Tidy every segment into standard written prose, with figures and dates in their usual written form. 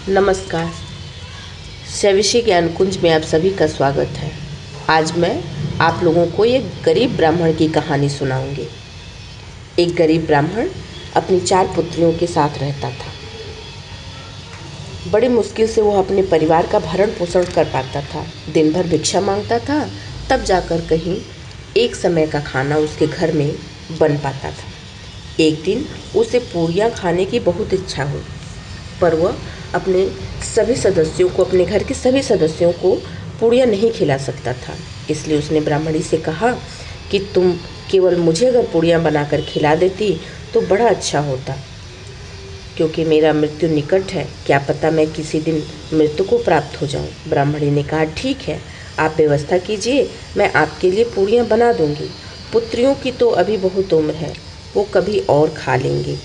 नमस्कार। सविषय ज्ञान कुंज में आप सभी का स्वागत है। आज मैं आप लोगों को एक गरीब ब्राह्मण की कहानी सुनाऊंगी। एक गरीब ब्राह्मण अपनी 4 पुत्रियों के साथ रहता था। बड़ी मुश्किल से वह अपने परिवार का भरण पोषण कर पाता था। दिन भर भिक्षा मांगता था, तब जाकर कहीं एक समय का खाना उसके घर में बन पाता था। एक दिन उसे पूरियां खाने की बहुत इच्छा हुई, पर वह अपने घर के सभी सदस्यों को पूड़ियाँ नहीं खिला सकता था। इसलिए उसने ब्राह्मणी से कहा कि तुम केवल मुझे अगर पूड़ियाँ बनाकर खिला देती तो बड़ा अच्छा होता, क्योंकि मेरा मृत्यु निकट है। क्या पता मैं किसी दिन मृत्यु को प्राप्त हो जाऊं। ब्राह्मणी ने कहा, ठीक है, आप व्यवस्था कीजिए, मैं आपके लिए पूड़ियाँ बना दूंगी। पुत्रियों की तो अभी बहुत उम्र है, वो कभी और खा लेंगे।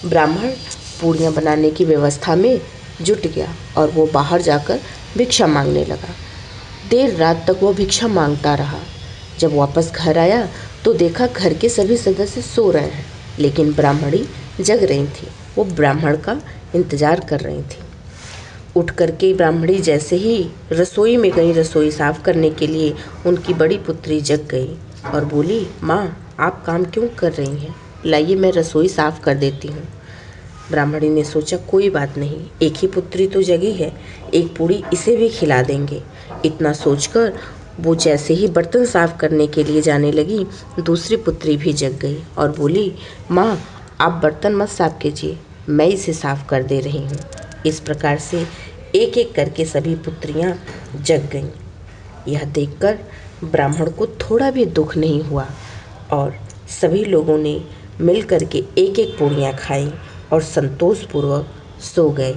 ब्राह्मण पूड़ियाँ बनाने की व्यवस्था में जुट गया और वो बाहर जाकर भिक्षा मांगने लगा। देर रात तक वो भिक्षा मांगता रहा। जब वापस घर आया तो देखा घर के सभी सदस्य सो रहे हैं, लेकिन ब्राह्मणी जग रही थी। वो ब्राह्मण का इंतजार कर रही थी। उठ करके ब्राह्मणी जैसे ही रसोई में गई रसोई साफ करने के लिए, उनकी बड़ी पुत्री जग गई और बोली, माँ, आप काम क्यों कर रही हैं? लाइए मैं रसोई साफ कर देती हूँ। ब्राह्मणी ने सोचा, कोई बात नहीं, एक ही पुत्री तो जगी है, एक पूड़ी इसे भी खिला देंगे। इतना सोचकर वो जैसे ही बर्तन साफ करने के लिए जाने लगी, दूसरी पुत्री भी जग गई और बोली, माँ, आप बर्तन मत साफ कीजिए, मैं इसे साफ कर दे रही हूँ। इस प्रकार से एक एक करके सभी पुत्रियाँ जग गईं। यह देखकर ब्राह्मण को थोड़ा भी दुख नहीं हुआ और सभी लोगों ने मिल करके एक एक पूड़ियाँ खाई और संतोषपूर्वक सो गए।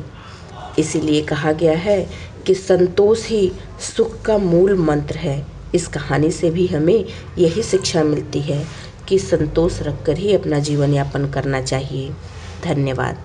इसीलिए कहा गया है कि संतोष ही सुख का मूल मंत्र है। इस कहानी से भी हमें यही शिक्षा मिलती है कि संतोष रखकर ही अपना जीवन यापन करना चाहिए। धन्यवाद।